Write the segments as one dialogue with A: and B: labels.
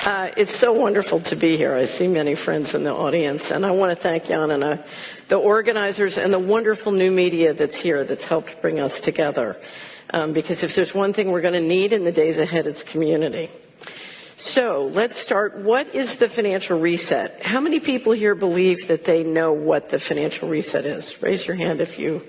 A: It's so wonderful to be here. I see many friends in the audience, and I want to thank Jan and the organizers and the wonderful new media that's here that's helped bring us together. Because if there's one thing we're going to need in the days ahead, it's community. So let's start. What is the financial reset? How many people here believe that they know what the financial reset is? Raise your hand if you...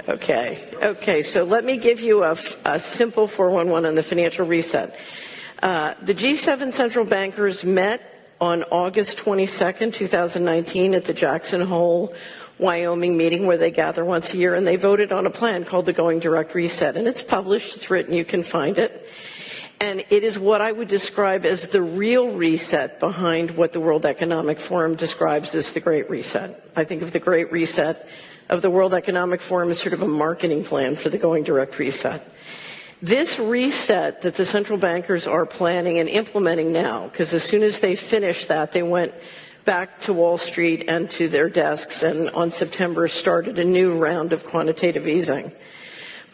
A: Okay, so let me give you a simple 411 on the financial reset. The G7 central bankers met on August 22nd, 2019 at the Jackson Hole, Wyoming meeting where they gather once a year, and they voted on a plan called the Going Direct Reset. And it's published, it's written, you can find it. And it is what I would describe as the real reset behind what the World Economic Forum describes as the Great Reset. I think of the Great Reset of the World Economic Forum as sort of a marketing plan for the Going Direct Reset. This reset that the central bankers are planning and implementing now, because as soon as they finished that, they went back to Wall Street and to their desks and on September started a new round of quantitative easing.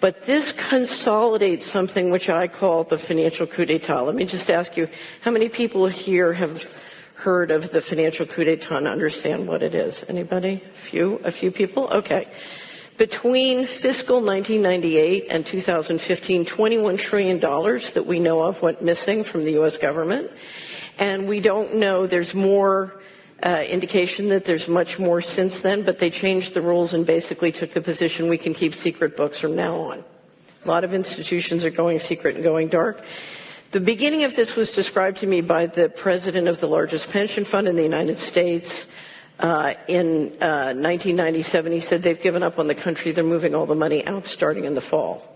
A: But this consolidates something which I call the financial coup d'etat. Let me just ask you, how many people here have heard of the financial coup d'etat and understand what it is? Anybody? A few people? Okay. Between fiscal 1998 and 2015, $21 trillion that we know of went missing from the U.S. government. And we don't know, there's more indication that there's much more since then, but they changed the rules and basically took the position we can keep secret books from now on. A lot of institutions are going secret and going dark. The beginning of this was described to me by the president of the largest pension fund in the United States. In 1997, he said they've given up on the country. They're moving all the money out starting in the fall.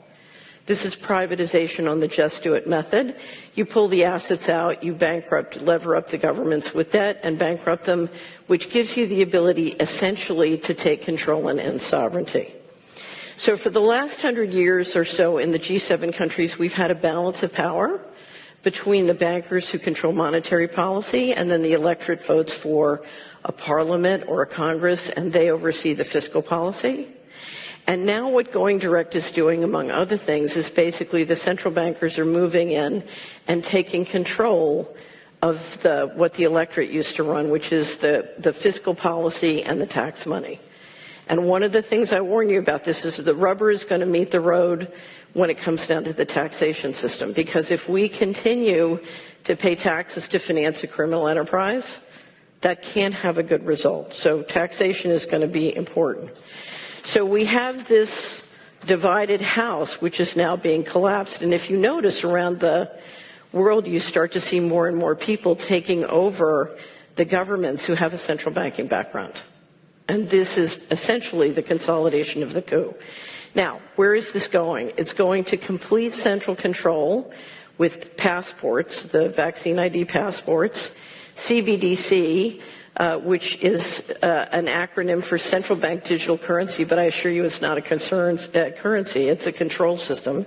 A: This is privatization on the just do it method. You pull the assets out, you lever up the governments with debt and bankrupt them, which gives you the ability essentially to take control and end sovereignty. So for the last 100 years or so in the G7 countries, we've had a balance of power between the bankers who control monetary policy and then the electorate votes for a parliament or a Congress, and they oversee the fiscal policy. And now what Going Direct is doing, among other things, is basically the central bankers are moving in and taking control of what the electorate used to run, which is the fiscal policy and the tax money. And one of the things I warn you about this is the rubber is going to meet the road when it comes down to the taxation system. Because if we continue to pay taxes to finance a criminal enterprise, that can't have a good result. So taxation is going to be important. So we have this divided house, which is now being collapsed. And if you notice around the world, you start to see more and more people taking over the governments who have a central banking background. And this is essentially the consolidation of the coup. Now, where is this going? It's going to complete central control with passports, the vaccine ID passports, CBDC, which is an acronym for Central Bank Digital Currency, but I assure you it's not a currency, it's a control system.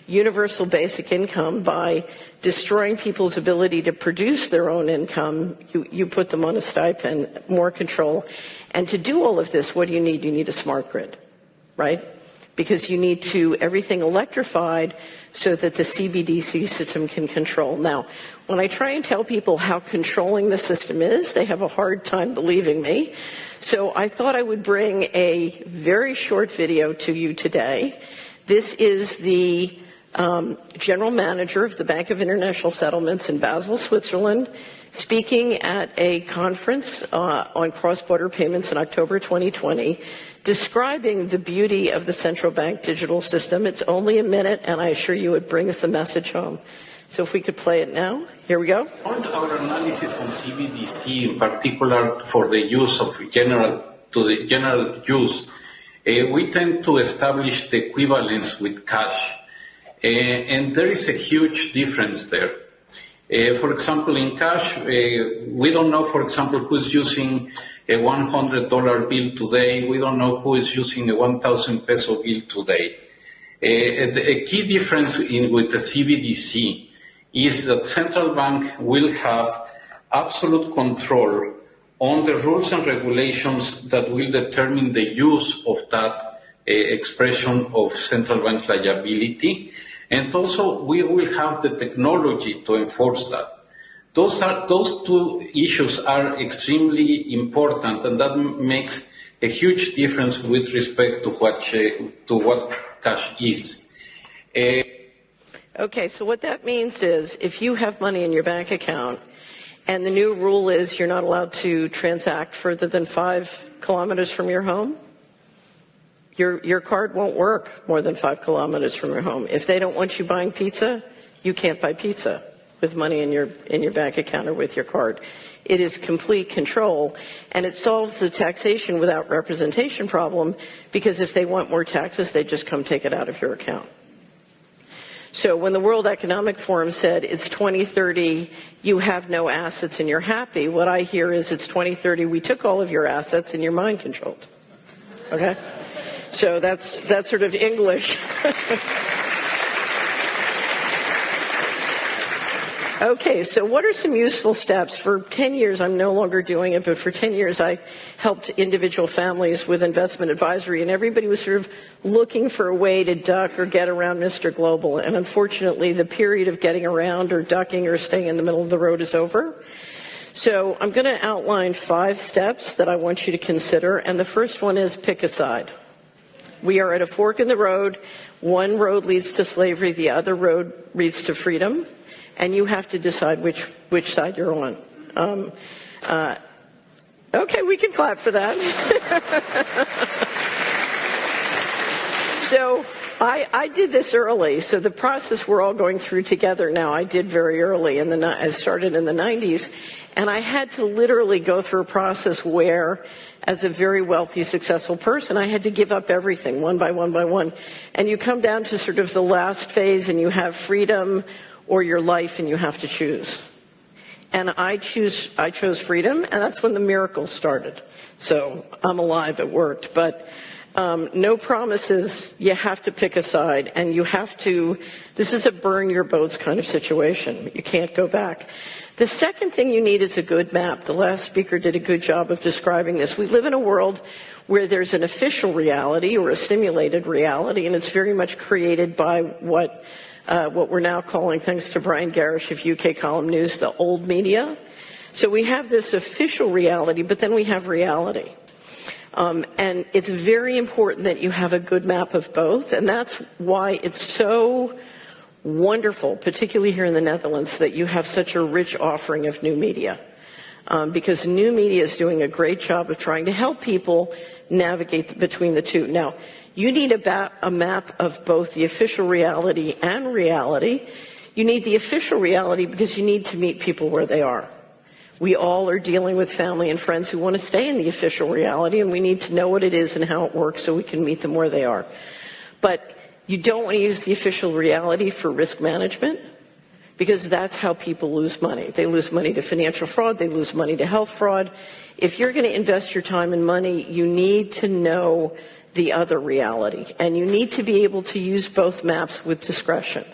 A: Universal basic income, by destroying people's ability to produce their own income, you put them on a stipend, more control. And to do all of this, what do you need? You need a smart grid, right? Because you need everything electrified so that the CBDC system can control. Now, when I try and tell people how controlling the system is, they have a hard time believing me. So I thought I would bring a very short video to you today. This is the general manager of the Bank of International Settlements in Basel, Switzerland, speaking at a conference on cross-border payments in October 2020, describing the beauty of the central bank digital system. It's only a minute, and I assure you it brings the message home. So if we could play it now. Here we go.
B: Our analysis on CBDC, in particular for the use of general use, we tend to establish the equivalence with cash. And there is a huge difference there. For example, in cash, we don't know, for example, who's using a $100 bill today. We don't know who is using a 1,000 peso bill today. A key difference with the CBDC is that central bank will have absolute control on the rules and regulations that will determine the use of that expression of central bank liability. And also, we will have the technology to enforce that. Those two issues are extremely important, and that makes a huge difference with respect to what cash is.
A: Okay, so what that means is if you have money in your bank account and the new rule is you're not allowed to transact further than 5 kilometers from your home, your card won't work more than 5 kilometers from your home. If they don't want you buying pizza, you can't buy pizza with money in your bank account or with your card. It is complete control, and it solves the taxation without representation problem, because if they want more taxes, they just come take it out of your account. So when the World Economic Forum said it's 2030, you have no assets and you're happy, what I hear is it's 2030, we took all of your assets and you're mind controlled. Okay? So that's sort of English. Okay, so what are some useful steps? For 10 years, I'm no longer doing it, but for 10 years I helped individual families with investment advisory, and everybody was sort of looking for a way to duck or get around Mr. Global. And unfortunately, the period of getting around or ducking or staying in the middle of the road is over. So I'm going to outline 5 steps that I want you to consider, and the first one is pick a side. We are at a fork in the road. One road leads to slavery, the other road leads to freedom. And you have to decide which side you're on. Okay, we can clap for that. So I did this early. So the process we're all going through together now, I did very early. I started in the 90s. And I had to literally go through a process where, as a very wealthy, successful person, I had to give up everything one by one by one. And you come down to sort of the last phase and you have freedom or your life, and you have to choose. And I chose freedom, and that's when the miracle started. So I'm alive, it worked. But no promises, you have to pick a side, and you have to, this is a burn your boats kind of situation. You can't go back. The second thing you need is a good map. The last speaker did a good job of describing this. We live in a world where there's an official reality or a simulated reality, and it's very much created by what we're now calling, thanks to Brian Garish of UK Column News, the old media. So we have this official reality, but then we have reality. And it's very important that you have a good map of both, and that's why it's so wonderful, particularly here in the Netherlands, that you have such a rich offering of new media. Because new media is doing a great job of trying to help people navigate between the two. Now, you need a map of both the official reality and reality. You need the official reality because you need to meet people where they are. We all are dealing with family and friends who want to stay in the official reality, and we need to know what it is and how it works so we can meet them where they are. But you don't want to use the official reality for risk management, because that's how people lose money. They lose money to financial fraud. They lose money to health fraud. If you're going to invest your time and money, you need to know the other reality. And you need to be able to use both maps with discretion.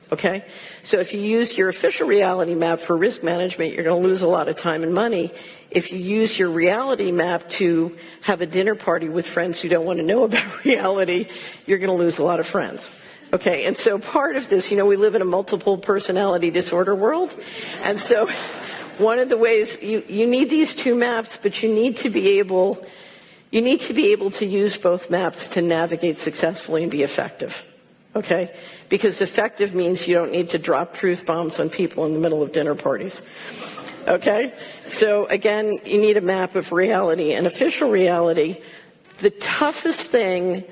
A: Okay? So if you use your official reality map for risk management, you're going to lose a lot of time and money. If you use your reality map to have a dinner party with friends who don't want to know about reality, you're going to lose a lot of friends. Okay, and so part of this, we live in a multiple personality disorder world. And so one of the ways you need these two maps, but you need to be able to use both maps to navigate successfully and be effective. Okay? Because effective means you don't need to drop truth bombs on people in the middle of dinner parties. Okay? So again, you need a map of reality and official reality. The toughest thing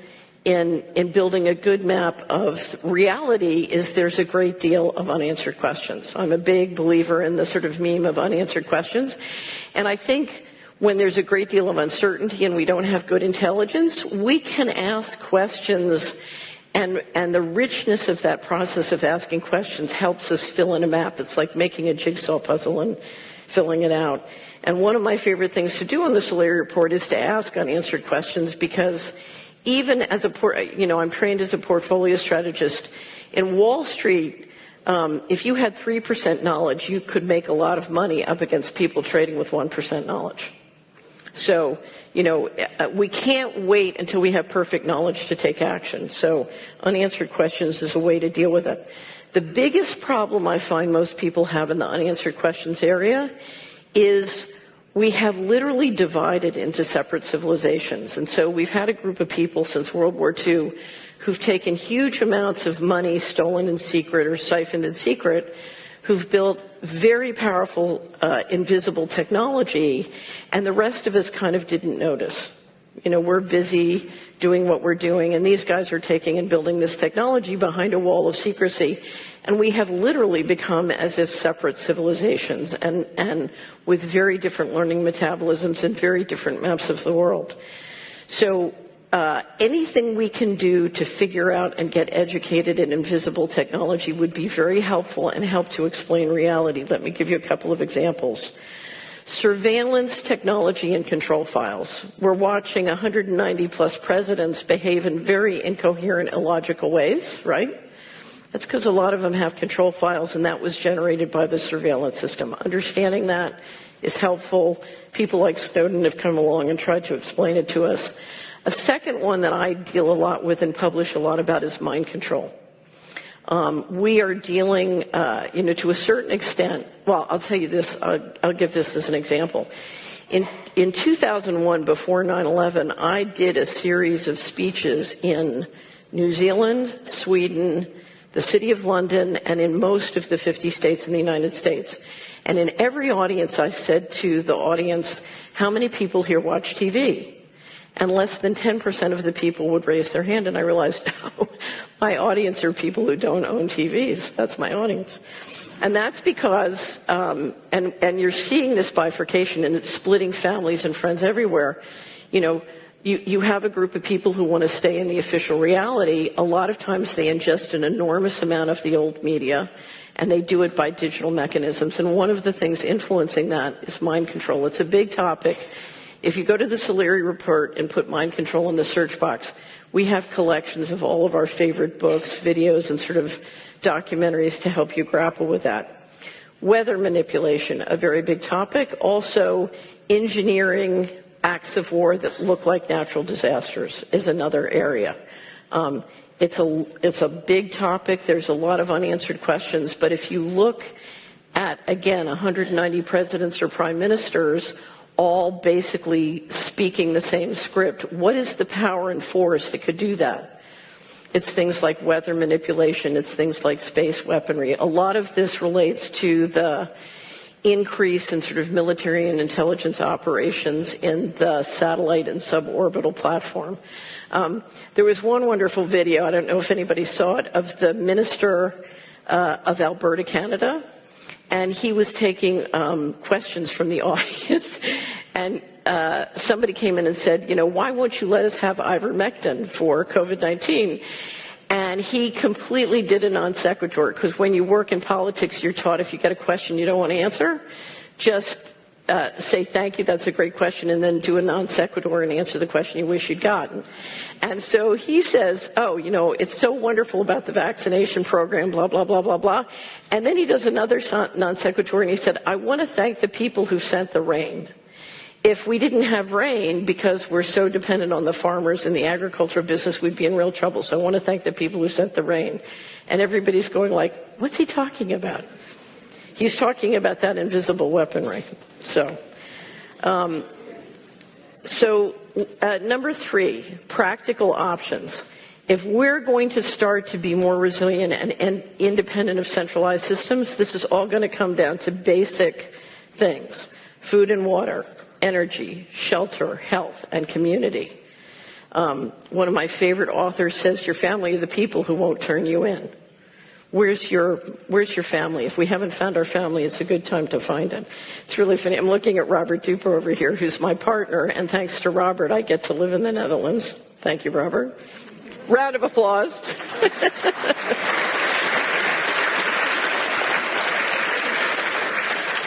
A: in building a good map of reality is there's a great deal of unanswered questions. I'm a big believer in the sort of meme of unanswered questions. And I think when there's a great deal of uncertainty and we don't have good intelligence, we can ask questions, and the richness of that process of asking questions helps us fill in a map. It's like making a jigsaw puzzle and filling it out. And one of my favorite things to do on the Solari Report is to ask unanswered questions, because even as I'm trained as a portfolio strategist. In Wall Street, if you had 3% knowledge, you could make a lot of money up against people trading with 1% knowledge. So, we can't wait until we have perfect knowledge to take action. So unanswered questions is a way to deal with it. The biggest problem I find most people have in the unanswered questions area is we have literally divided into separate civilizations. And so we've had a group of people since World War II who've taken huge amounts of money stolen in secret or siphoned in secret, who've built very powerful, invisible technology, and the rest of us kind of didn't notice. You know, we're busy doing what we're doing, and these guys are taking and building this technology behind a wall of secrecy. And we have literally become as if separate civilizations and with very different learning metabolisms and very different maps of the world. So anything we can do to figure out and get educated in invisible technology would be very helpful and help to explain reality. Let me give you a couple of examples. Surveillance technology and control files. We're watching 190 plus presidents behave in very incoherent, illogical ways, right? That's because a lot of them have control files, and that was generated by the surveillance system. Understanding that is helpful. People like Snowden have come along and tried to explain it to us. A second one that I deal a lot with and publish a lot about is mind control. We are dealing, to a certain extent. Well, I'll tell you this. I'll give this as an example. In 2001, before 9/11, I did a series of speeches in New Zealand, Sweden, the City of London, and in most of the 50 states in the United States. And in every audience, I said to the audience, "How many people here watch TV?" And less than 10% of the people would raise their hand, and I realized, oh, my audience are people who don't own TVs. That's my audience. And that's because, and you're seeing this bifurcation, and it's splitting families and friends everywhere. You know, you have a group of people who want to stay in the official reality. A lot of times they ingest an enormous amount of the old media, and they do it by digital mechanisms. And one of the things influencing that is mind control. It's a big topic. If you go to the Solari report and put mind control in the search box, we have collections of all of our favorite books, videos, and sort of documentaries to help you grapple with that. Weather manipulation, a very big topic. Also, engineering acts of war that look like natural disasters is another area. It's a big topic. There's a lot of unanswered questions. But if you look at, again, 190 presidents or prime ministers, all basically speaking the same script, what is the power and force that could do that? It's things like weather manipulation. It's things like space weaponry. A lot of this relates to the increase in sort of military and intelligence operations in the satellite and suborbital platform. There was one wonderful video, I don't know if anybody saw it, of the minister of Alberta, Canada, and he was taking questions from the audience, and somebody came in and said, you know, why won't you let us have ivermectin for COVID-19? And he completely did a non sequitur, because when you work in politics, you're taught if you get a question you don't want to answer, just say thank you, that's a great question, and then do a non sequitur and answer the question you wish you'd gotten. And so he says, oh, you know, it's so wonderful about the vaccination program, blah, blah, blah, blah, blah. And then he does another non sequitur, and he said, I want to thank the people who sent the rain. If we didn't have rain, because we're so dependent on the farmers and the agricultural business, we'd be in real trouble. So I want to thank the people who sent the rain. And everybody's going like, what's he talking about? He's talking about that invisible weaponry. So, number 3, practical options. If we're going to start to be more resilient and independent of centralized systems, this is all going to come down to basic things: food and water, energy, shelter, health, and community. One of my favorite authors says, your family are the people who won't turn you in. Where's your family? If we haven't found our family, it's a good time to find it. It's really funny. I'm looking at Robert Duper over here, who's my partner, and thanks to Robert, I get to live in the Netherlands. Thank you, Robert. Round of applause.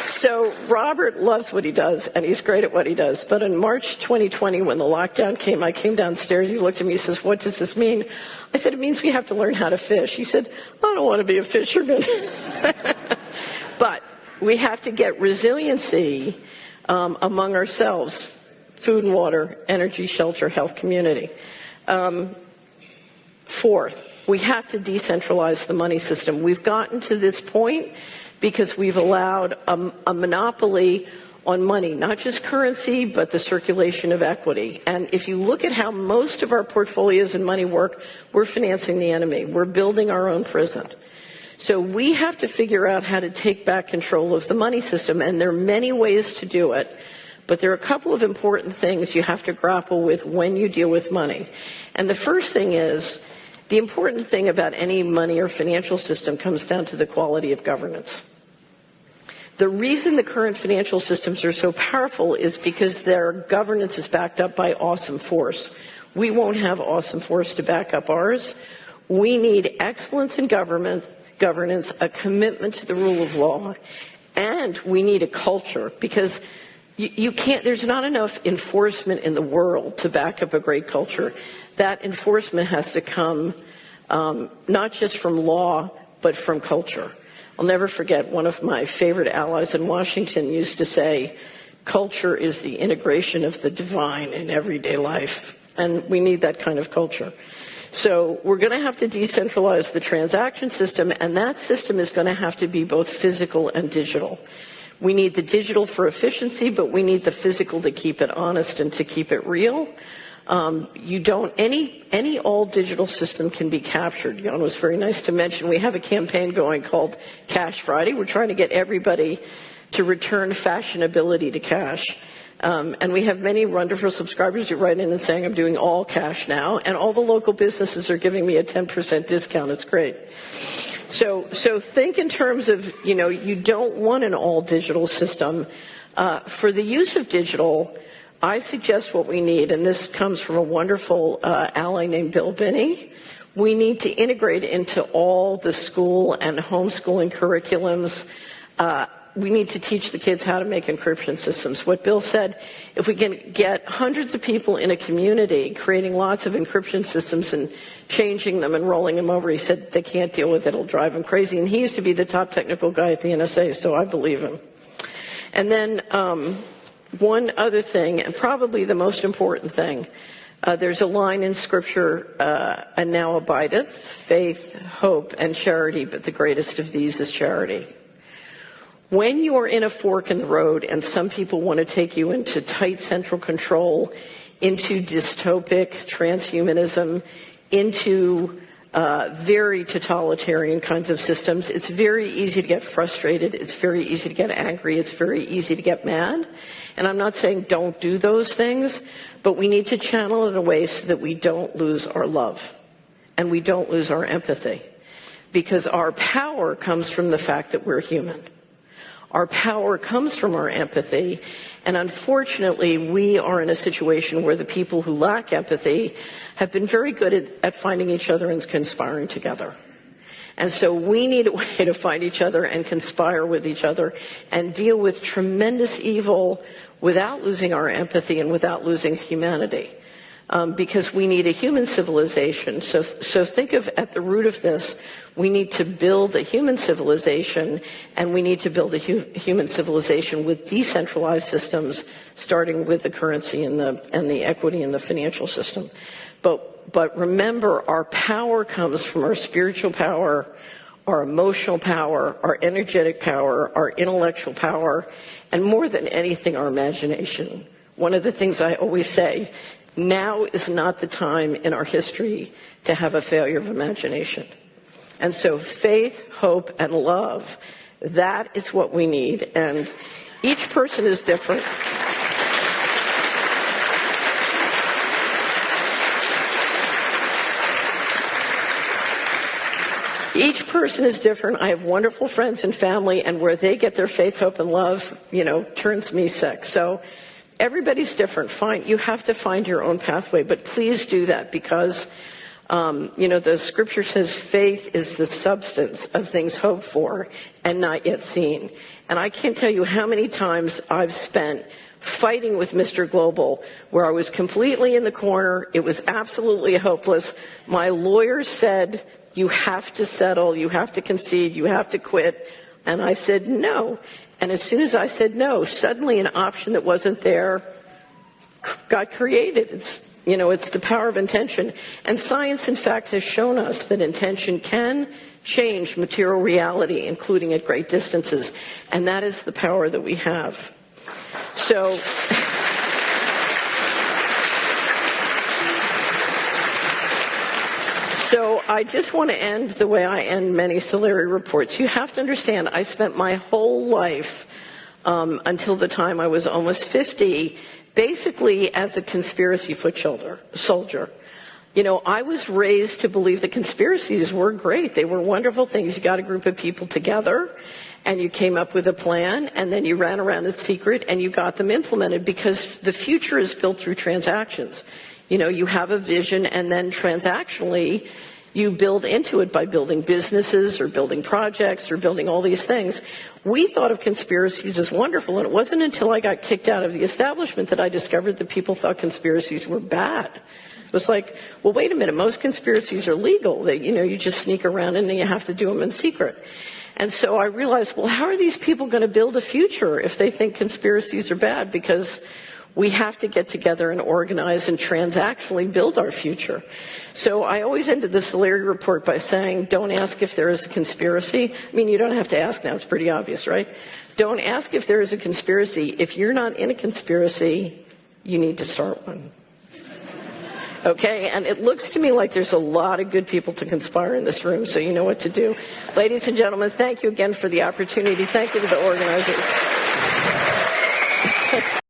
A: So Robert loves what he does, and he's great at what he does. But in March 2020, when the lockdown came, I came downstairs. He looked at me and says, what does this mean? I said, it means we have to learn how to fish. He said, I don't want to be a fisherman. But we have to get resiliency among ourselves: food and water, energy, shelter, health, community. Fourth, We have to decentralize the money system. We've gotten to this point because we've allowed a monopoly on money, not just currency, but the circulation of equity. And if you look at how most of our portfolios and money work, we're financing the enemy. We're building our own prison. So we have to figure out how to take back control of the money system, and there are many ways to do it. But there are a couple of important things you have to grapple with when you deal with money. And the first thing is, the important thing about any money or financial system comes down to the quality of governance. The reason the current financial systems are so powerful is because their governance is backed up by awesome force. We won't have awesome force to back up ours. We need excellence in governance, a commitment to the rule of law, and we need a culture, because you can't, there's not enough enforcement in the world to back up a great culture. That enforcement has to come not just from law, but from culture. I'll never forget, one of my favorite allies in Washington used to say, culture is the integration of the divine in everyday life. And we need that kind of culture. So we're going to have to decentralize the transaction system, and that system is going to have to be both physical and digital. We need the digital for efficiency, but we need the physical to keep it honest and to keep it real. Any all digital system can be captured. Jan was very nice to mention we have a campaign going called Cash Friday. We're trying to get everybody to return fashionability to cash. And we have many wonderful subscribers who write in and saying, I'm doing all cash now, and all the local businesses are giving me a 10% discount. It's great. So think in terms of, you don't want an all digital system. For the use of digital, I suggest what we need, and this comes from a wonderful ally named Bill Binney. We need to integrate into all the school and homeschooling curriculums. We need to teach the kids how to make encryption systems. What Bill said, if we can get hundreds of people in a community creating lots of encryption systems and changing them and rolling them over, he said they can't deal with it. It'll drive them crazy. And he used to be the top technical guy at the NSA, so I believe him. And then one other thing, and probably the most important thing, there's a line in Scripture, and now abideth faith, hope, and charity, but the greatest of these is charity. When you are in a fork in the road and some people want to take you into tight central control, into dystopic transhumanism, into very totalitarian kinds of systems, it's very easy to get frustrated, it's very easy to get angry, it's very easy to get mad. And I'm not saying don't do those things, but we need to channel it in a way so that we don't lose our love and we don't lose our empathy. Because our power comes from the fact that we're human. Our power comes from our empathy, and unfortunately, we are in a situation where the people who lack empathy have been very good at finding each other and conspiring together. And so we need a way to find each other and conspire with each other and deal with tremendous evil without losing our empathy and without losing humanity. Because we need a human civilization. So think of, at the root of this, we need to build a human civilization, and we need to build a human civilization with decentralized systems, starting with the currency and the equity in the financial system. But remember, our power comes from our spiritual power, our emotional power, our energetic power, our intellectual power, and more than anything, our imagination. One of the things I always say, now is not the time in our history to have a failure of imagination. And so faith, hope, and love, that is what we need. And each person is different. Each person is different. I have wonderful friends and family, and where they get their faith, hope, and love, turns me sick. So everybody's different. Fine. You have to find your own pathway, but please do that because, the Scripture says faith is the substance of things hoped for and not yet seen. And I can't tell you how many times I've spent fighting with Mr. Global, where I was completely in the corner. It was absolutely hopeless. My lawyer said, you have to settle, you have to concede, you have to quit. And I said no. And as soon as I said no, suddenly an option that wasn't there got created. You know, it's the power of intention. And science, in fact, has shown us that intention can change material reality, including at great distances. And that is the power that we have. So I just want to end the way I end many Solari reports. You have to understand, I spent my whole life until the time I was almost 50, basically as a conspiracy foot soldier. You know, I was raised to believe that conspiracies were great. They were wonderful things. You got a group of people together, and you came up with a plan, and then you ran around in secret, and you got them implemented, because the future is built through transactions. You know, you have a vision, and then transactionally, you build into it by building businesses or building projects or building all these things. We thought of conspiracies as wonderful, and it wasn't until I got kicked out of the establishment that I discovered that people thought conspiracies were bad. It was like, well, wait a minute, most conspiracies are legal. They, you know, you just sneak around and you have to do them in secret. And so I realized, well, how are these people going to build a future if they think conspiracies are bad? Because we have to get together and organize and transactionally build our future. So I always ended the Solari report by saying, don't ask if there is a conspiracy. I mean, you don't have to ask now. It's pretty obvious, right? Don't ask if there is a conspiracy. If you're not in a conspiracy, you need to start one. Okay? And it looks to me like there's a lot of good people to conspire in this room, so you know what to do. Ladies and gentlemen, thank you again for the opportunity. Thank you to the organizers.